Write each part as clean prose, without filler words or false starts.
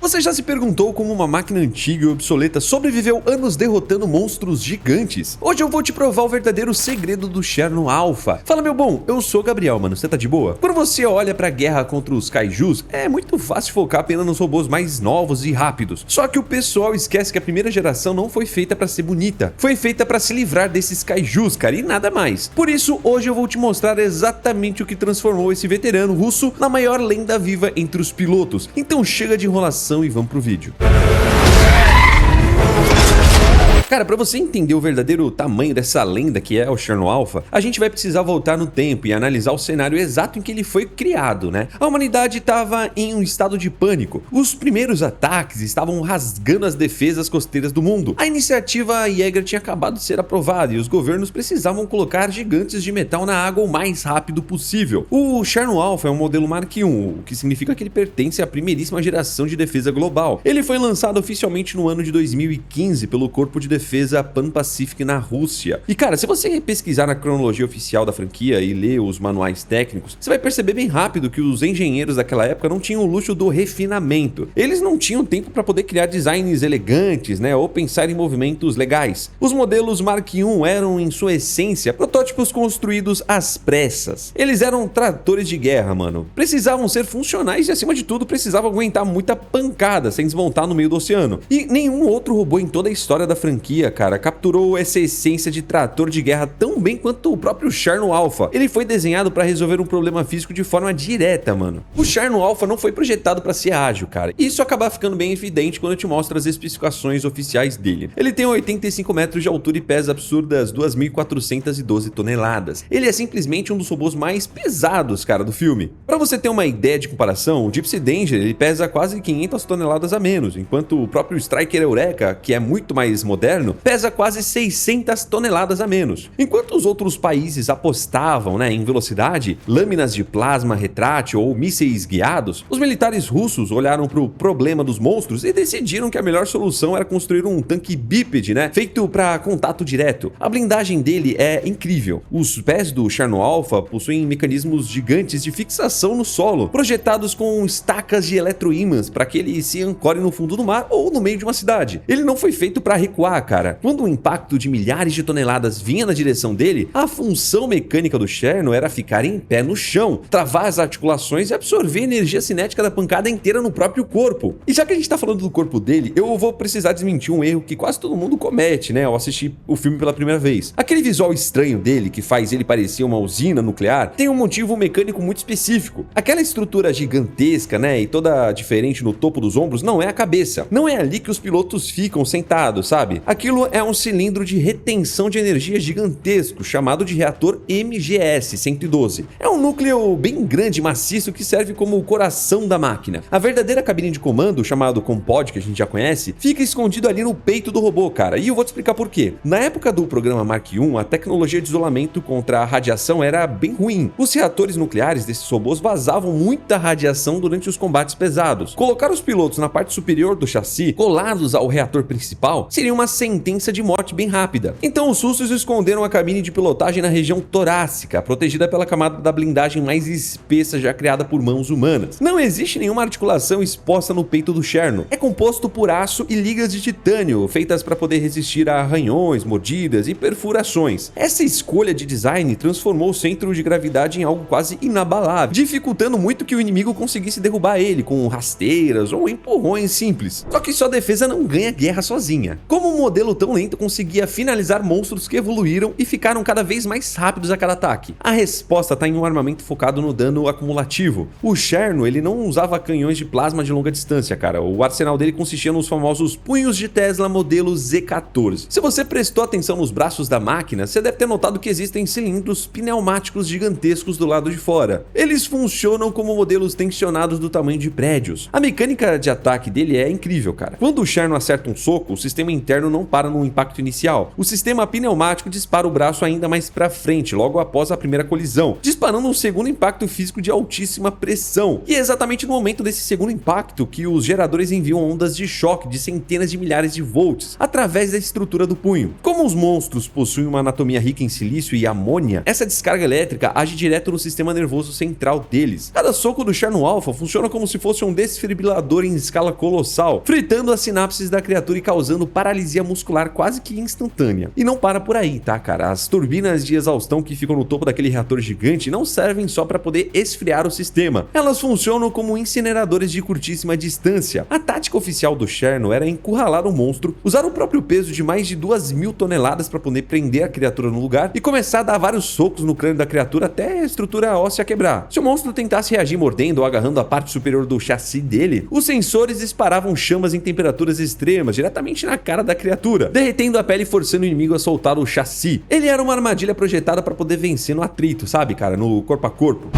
Você já se perguntou como uma máquina antiga e obsoleta sobreviveu anos derrotando monstros gigantes? Hoje eu vou te provar o verdadeiro segredo do Cherno Alpha. Fala meu bom, eu sou o Gabriel, mano, você tá de boa? Quando você olha pra guerra contra os kaijus, é muito fácil focar apenas nos robôs mais novos e rápidos. Só que o pessoal esquece que a primeira geração não foi feita pra ser bonita. Foi feita pra se livrar desses kaijus, cara, e nada mais. Por isso, hoje eu vou te mostrar exatamente o que transformou esse veterano russo na maior lenda viva entre os pilotos. Então chega de enrolação e vamos pro vídeo. Cara, pra você entender o verdadeiro tamanho dessa lenda que é o Cherno Alpha, a gente vai precisar voltar no tempo e analisar o cenário exato em que ele foi criado, né? A humanidade estava em um estado de pânico. Os primeiros ataques estavam rasgando as defesas costeiras do mundo. A iniciativa Jaeger tinha acabado de ser aprovada e os governos precisavam colocar gigantes de metal na água o mais rápido possível. O Cherno Alpha é um modelo Mark I, o que significa que ele pertence à primeiríssima geração de defesa global. Ele foi lançado oficialmente no ano de 2015 pelo Corpo de Defesa Pan-Pacific na Rússia. E cara, se você pesquisar na cronologia oficial da franquia e ler os manuais técnicos, você vai perceber bem rápido que os engenheiros daquela época não tinham o luxo do refinamento. Eles não tinham tempo para poder criar designs elegantes, né, ou pensar em movimentos legais. Os modelos Mark I eram, em sua essência, protótipos construídos às pressas. Eles eram tratores de guerra, mano. Precisavam ser funcionais e, acima de tudo, precisavam aguentar muita pancada sem desmontar no meio do oceano. E nenhum outro robô em toda a história da franquia, cara, capturou essa essência de trator de guerra tão bem quanto o próprio Cherno Alpha. Ele foi desenhado para resolver um problema físico de forma direta, mano. O Cherno Alpha não foi projetado para ser ágil, cara. Isso acaba ficando bem evidente quando eu te mostro as especificações oficiais dele. Ele tem 85 metros de altura e pesa absurdas 2.412 toneladas. Ele é simplesmente um dos robôs mais pesados, cara, do filme. Para você ter uma ideia de comparação, o Gypsy Danger ele pesa quase 500 toneladas a menos, enquanto o próprio Striker Eureka, que é muito mais moderno, pesa quase 600 toneladas a menos. Enquanto os outros países apostavam, né, em velocidade, lâminas de plasma retrátil ou mísseis guiados, os militares russos olharam para o problema dos monstros e decidiram que a melhor solução era construir um tanque bípede, né, feito para contato direto. A blindagem dele é incrível. Os pés do Cherno Alpha possuem mecanismos gigantes de fixação no solo, projetados com estacas de eletroímãs para que ele se ancore no fundo do mar ou no meio de uma cidade. Ele não foi feito para recuar, cara. Quando o impacto de milhares de toneladas vinha na direção dele, a função mecânica do Cherno era ficar em pé no chão, travar as articulações e absorver a energia cinética da pancada inteira no próprio corpo. E já que a gente tá falando do corpo dele, eu vou precisar desmentir um erro que quase todo mundo comete, né, ao assistir o filme pela primeira vez. Aquele visual estranho dele, que faz ele parecer uma usina nuclear, tem um motivo mecânico muito específico. Aquela estrutura gigantesca, né, e toda diferente no topo dos ombros, não é a cabeça. Não é ali que os pilotos ficam sentados, sabe? Aquilo é um cilindro de retenção de energia gigantesco, chamado de reator MGS-112. É um núcleo bem grande e maciço que serve como o coração da máquina. A verdadeira cabine de comando, chamado Compod, que a gente já conhece, fica escondido ali no peito do robô, cara, e eu vou te explicar por quê. Na época do programa Mark I, a tecnologia de isolamento contra a radiação era bem ruim. Os reatores nucleares desses robôs vazavam muita radiação durante os combates pesados. Colocar os pilotos na parte superior do chassi, colados ao reator principal, seria uma sentença de morte bem rápida. Então os russos esconderam a cabine de pilotagem na região torácica, protegida pela camada da blindagem mais espessa já criada por mãos humanas. Não existe nenhuma articulação exposta no peito do Cherno. É composto por aço e ligas de titânio, feitas para poder resistir a arranhões, mordidas e perfurações. Essa escolha de design transformou o centro de gravidade em algo quase inabalável, dificultando muito que o inimigo conseguisse derrubar ele com rasteiras ou empurrões simples. Só que sua defesa não ganha guerra sozinha. Como um modelo tão lento conseguia finalizar monstros que evoluíram e ficaram cada vez mais rápidos a cada ataque? A resposta está em um armamento focado no dano acumulativo. O Cherno, ele não usava canhões de plasma de longa distância, cara. O arsenal dele consistia nos famosos punhos de Tesla modelo Z14. Se você prestou atenção nos braços da máquina, você deve ter notado que existem cilindros pneumáticos gigantescos do lado de fora. Eles funcionam como modelos tensionados do tamanho de prédios. A mecânica de ataque dele é incrível, cara. Quando o Cherno acerta um soco, o sistema interno não para no impacto inicial. O sistema pneumático dispara o braço ainda mais para frente, logo após a primeira colisão, disparando um segundo impacto físico de altíssima pressão. E é exatamente no momento desse segundo impacto que os geradores enviam ondas de choque de centenas de milhares de volts através da estrutura do punho. Como os monstros possuem uma anatomia rica em silício e amônia, essa descarga elétrica age direto no sistema nervoso central deles. Cada soco do Cherno Alpha funciona como se fosse um desfibrilador em escala colossal, fritando as sinapses da criatura e causando paralisia muscular quase que instantânea. E não para por aí, tá, cara? As turbinas de exaustão que ficam no topo daquele reator gigante não servem só para poder esfriar o sistema. Elas funcionam como incineradores de curtíssima distância. A tática oficial do Cherno era encurralar o monstro, usar o próprio peso de mais de 2.000 toneladas para poder prender a criatura no lugar e começar a dar vários socos no crânio da criatura até a estrutura óssea quebrar. Se o monstro tentasse reagir mordendo ou agarrando a parte superior do chassi dele, os sensores disparavam chamas em temperaturas extremas diretamente na cara da criatura, derretendo a pele e forçando o inimigo a soltar o chassi. Ele era uma armadilha projetada para poder vencer no atrito, sabe, cara, no corpo a corpo.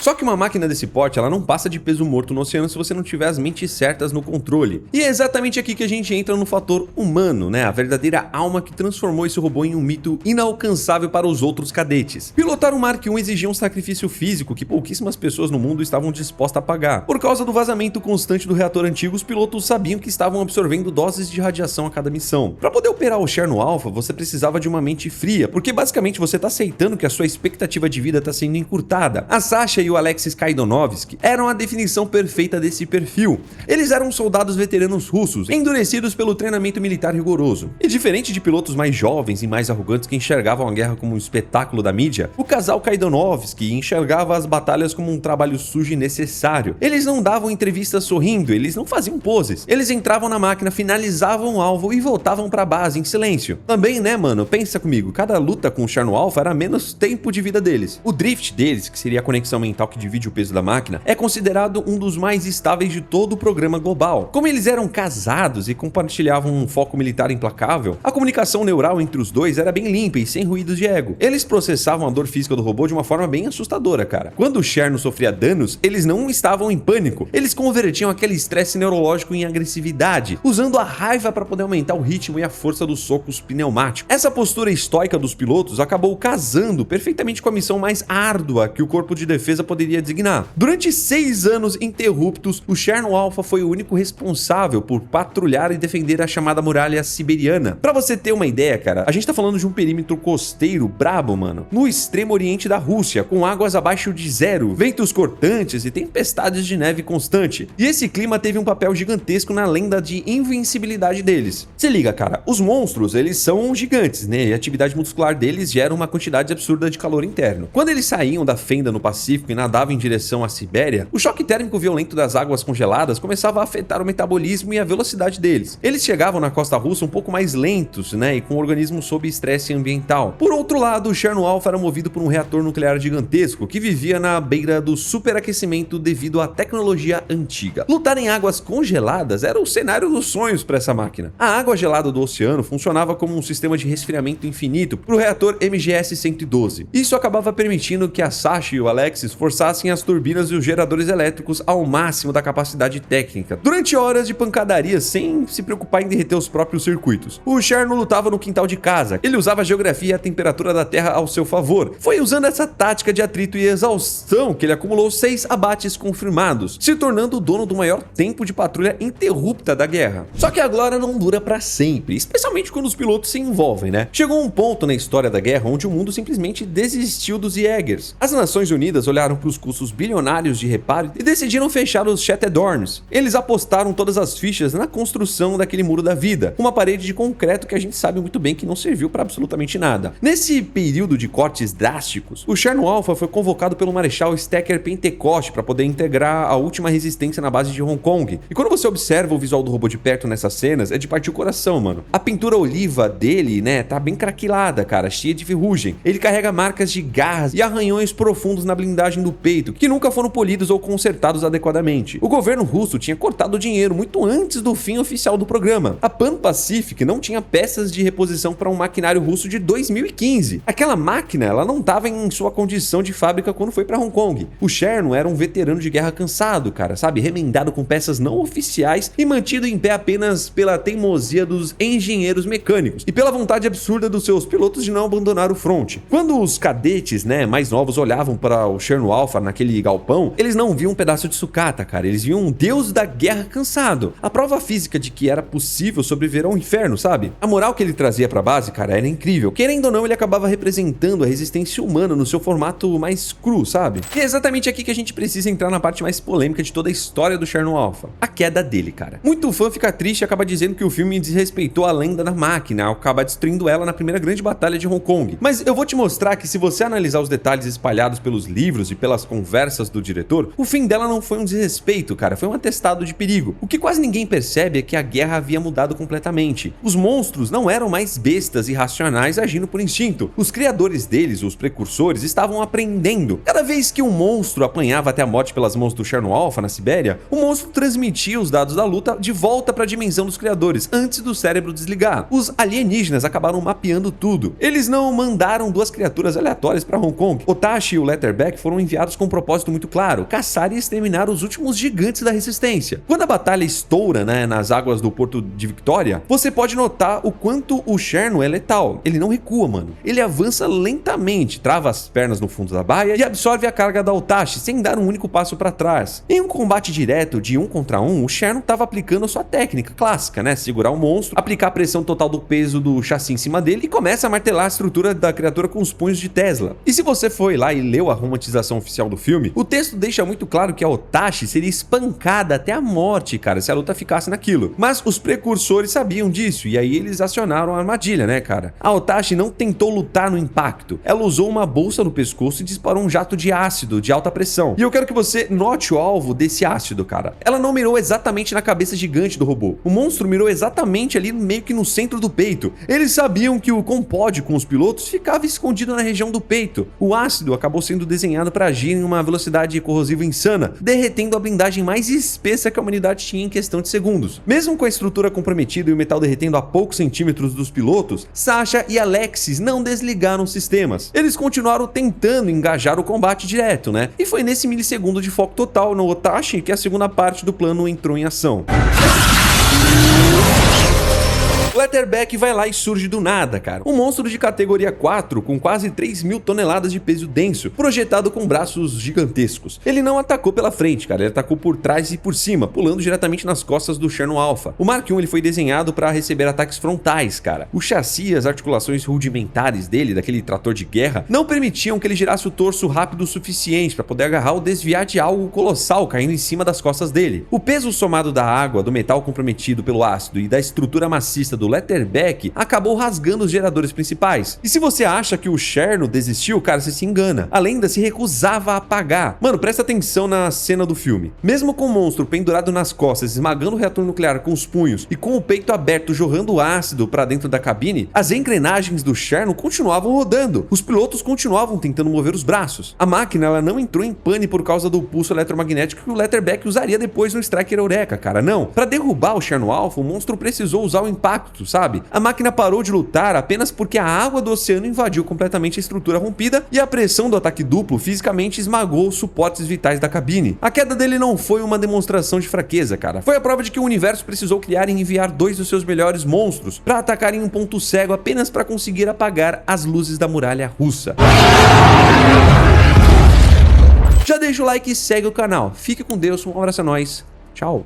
Só que uma máquina desse porte, ela não passa de peso morto no oceano se você não tiver as mentes certas no controle. E é exatamente aqui que a gente entra no fator humano, né? A verdadeira alma que transformou esse robô em um mito inalcançável para os outros cadetes. Pilotar um Mark I exigia um sacrifício físico que pouquíssimas pessoas no mundo estavam dispostas a pagar. Por causa do vazamento constante do reator antigo, os pilotos sabiam que estavam absorvendo doses de radiação a cada missão. Para poder operar o Cherno Alpha, você precisava de uma mente fria, porque basicamente você tá aceitando que a sua expectativa de vida tá sendo encurtada. A Sasha e o Alexis Kaidonovsky eram a definição perfeita desse perfil. Eles eram soldados veteranos russos, endurecidos pelo treinamento militar rigoroso. E diferente de pilotos mais jovens e mais arrogantes que enxergavam a guerra como um espetáculo da mídia, o casal Kaidonovsky enxergava as batalhas como um trabalho sujo e necessário. Eles não davam entrevistas sorrindo, eles não faziam poses. Eles entravam na máquina, finalizavam o alvo e voltavam pra base em silêncio. Também, né, mano, pensa comigo, cada luta com o Cherno Alpha era menos tempo de vida deles. O drift deles, que seria a conexão mental que divide o peso da máquina, é considerado um dos mais estáveis de todo o programa global. Como eles eram casados e compartilhavam um foco militar implacável, a comunicação neural entre os dois era bem limpa e sem ruídos de ego. Eles processavam a dor física do robô de uma forma bem assustadora, cara. Quando o Cherno sofria danos, eles não estavam em pânico, eles convertiam aquele estresse neurológico em agressividade, usando a raiva para poder aumentar o ritmo e a força dos socos pneumáticos. Essa postura estoica dos pilotos acabou casando perfeitamente com a missão mais árdua que o corpo de defesa poderia designar. Durante 6 anos interruptos, o Cherno Alpha foi o único responsável por patrulhar e defender a chamada muralha siberiana. Pra você ter uma ideia, cara, a gente tá falando de um perímetro costeiro brabo, mano, no extremo oriente da Rússia, com águas abaixo de zero, ventos cortantes e tempestades de neve constante. E esse clima teve um papel gigantesco na lenda de invencibilidade deles. Se liga, cara, os monstros, eles são gigantes, né? E a atividade muscular deles gera uma quantidade absurda de calor interno. Quando eles saíam da fenda no Pacífico e nadavam em direção à Sibéria, o choque térmico violento das águas congeladas começava a afetar o metabolismo e a velocidade deles. Eles chegavam na costa russa um pouco mais lentos, né, e com o organismo sob estresse ambiental. Por outro lado, o Cherno Alpha era movido por um reator nuclear gigantesco que vivia na beira do superaquecimento devido à tecnologia antiga. Lutar em águas congeladas era o cenário dos sonhos para essa máquina. A água gelada do oceano funcionava como um sistema de resfriamento infinito para o reator MGS-112. Isso acabava permitindo que a Sasha e o Alexis forçassem as turbinas e os geradores elétricos ao máximo da capacidade técnica, durante horas de pancadaria sem se preocupar em derreter os próprios circuitos. O Cherno lutava no quintal de casa, ele usava a geografia e a temperatura da Terra ao seu favor. Foi usando essa tática de atrito e exaustão que ele acumulou 6 abates confirmados, se tornando o dono do maior tempo de patrulha interrupta da guerra. Só que a glória não dura pra sempre, especialmente quando os pilotos se envolvem, né? Chegou um ponto na história da guerra onde o mundo simplesmente desistiu dos Jägers. As Nações Unidas olharam para os custos bilionários de reparo e decidiram fechar os Shatteldorns. Eles apostaram todas as fichas na construção daquele muro da vida, uma parede de concreto que a gente sabe muito bem que não serviu para absolutamente nada. Nesse período de cortes drásticos, o Cherno Alpha foi convocado pelo Marechal Stacker Pentecost para poder integrar a última resistência na base de Hong Kong. E quando você observa o visual do robô de perto nessas cenas, é de partir o coração, mano. A pintura oliva dele, né, tá bem craquelada, cara, cheia de ferrugem. Ele carrega marcas de garras e arranhões profundos na blindagem do peito, que nunca foram polidos ou consertados adequadamente. O governo russo tinha cortado o dinheiro muito antes do fim oficial do programa. A Pan Pacific não tinha peças de reposição para um maquinário russo de 2015. Aquela máquina, ela não estava em sua condição de fábrica quando foi para Hong Kong. O Cherno era um veterano de guerra cansado, cara, sabe? Remendado com peças não oficiais e mantido em pé apenas pela teimosia dos engenheiros mecânicos e pela vontade absurda dos seus pilotos de não abandonar o front. Quando os cadetes, mais novos olhavam para o Cherno Alpha naquele galpão, eles não viam um pedaço de sucata, cara. Eles viam um deus da guerra cansado. A prova física de que era possível sobreviver ao inferno, sabe? A moral que ele trazia pra base, cara, era incrível. Querendo ou não, ele acabava representando a resistência humana no seu formato mais cru, sabe? E é exatamente aqui que a gente precisa entrar na parte mais polêmica de toda a história do Cherno Alpha. A queda dele, cara. Muito fã fica triste e acaba dizendo que o filme desrespeitou a lenda da máquina ao acabar destruindo ela na primeira grande batalha de Hong Kong. Mas eu vou te mostrar que se você analisar os detalhes espalhados pelos livros e pelas conversas do diretor, o fim dela não foi um desrespeito, cara, foi um atestado de perigo. O que quase ninguém percebe é que a guerra havia mudado completamente. Os monstros não eram mais bestas irracionais agindo por instinto. Os criadores deles, os precursores, estavam aprendendo. Cada vez que um monstro apanhava até a morte pelas mãos do Cherno Alpha na Sibéria, o monstro transmitia os dados da luta de volta para a dimensão dos criadores, antes do cérebro desligar. Os alienígenas acabaram mapeando tudo. Eles não mandaram duas criaturas aleatórias para Hong Kong. Otashi e o Letterbeck foram enviados com um propósito muito claro: caçar e exterminar os últimos gigantes da resistência. Quando a batalha estoura, nas águas do Porto de Victoria, você pode notar o quanto o Cherno é letal. Ele não recua, mano. Ele avança lentamente, trava as pernas no fundo da baia e absorve a carga da Otashi sem dar um único passo para trás. Em um combate direto de 1 contra 1, o Cherno estava aplicando a sua técnica clássica, segurar o monstro, aplicar a pressão total do peso do chassi em cima dele e começa a martelar a estrutura da criatura com os punhos de Tesla. E se você foi lá e leu a romantização oficial do filme, o texto deixa muito claro que a Otashi seria espancada até a morte, cara, se a luta ficasse naquilo. Mas os precursores sabiam disso e aí eles acionaram a armadilha, cara? A Otashi não tentou lutar no impacto. Ela usou uma bolsa no pescoço e disparou um jato de ácido de alta pressão. E eu quero que você note o alvo desse ácido, cara. Ela não mirou exatamente na cabeça gigante do robô. O monstro mirou exatamente ali meio que no centro do peito. Eles sabiam que o compode com os pilotos ficava escondido na região do peito. O ácido acabou sendo desenhado para agir em uma velocidade corrosiva insana, derretendo a blindagem mais espessa que a humanidade tinha em questão de segundos. Mesmo com a estrutura comprometida e o metal derretendo a poucos centímetros dos pilotos, Sasha e Alexis não desligaram os sistemas. Eles continuaram tentando engajar o combate direto, E foi nesse milissegundo de foco total no Otashi que a segunda parte do plano entrou em ação. Letterbeck vai lá e surge do nada, cara. Um monstro de categoria 4 com quase 3.000 toneladas de peso denso, projetado com braços gigantescos. Ele não atacou pela frente, cara, ele atacou por trás e por cima, pulando diretamente nas costas do Cherno Alpha. O Mark I ele foi desenhado para receber ataques frontais, cara. O chassi e as articulações rudimentares dele, daquele trator de guerra, não permitiam que ele girasse o torso rápido o suficiente para poder agarrar ou desviar de algo colossal caindo em cima das costas dele. O peso somado da água, do metal comprometido pelo ácido e da estrutura maciça do Letterbeck acabou rasgando os geradores principais. E se você acha que o Cherno desistiu, cara, você se engana. A lenda se recusava a apagar. Mano, presta atenção na cena do filme. Mesmo com o monstro pendurado nas costas, esmagando o reator nuclear com os punhos e com o peito aberto jorrando ácido para dentro da cabine, as engrenagens do Cherno continuavam rodando. Os pilotos continuavam tentando mover os braços. A máquina ela não entrou em pane por causa do pulso eletromagnético que o Letterbeck usaria depois no Striker Eureka, cara, não. Para derrubar o Cherno Alpha, o monstro precisou usar o impacto, sabe? A máquina parou de lutar apenas porque a água do oceano invadiu completamente a estrutura rompida e a pressão do ataque duplo fisicamente esmagou os suportes vitais da cabine. A queda dele não foi uma demonstração de fraqueza, cara. Foi a prova de que o universo precisou criar e enviar dois dos seus melhores monstros para atacarem um ponto cego apenas para conseguir apagar as luzes da muralha russa. Já deixa o like e segue o canal. Fique com Deus, um abraço a nós. Tchau.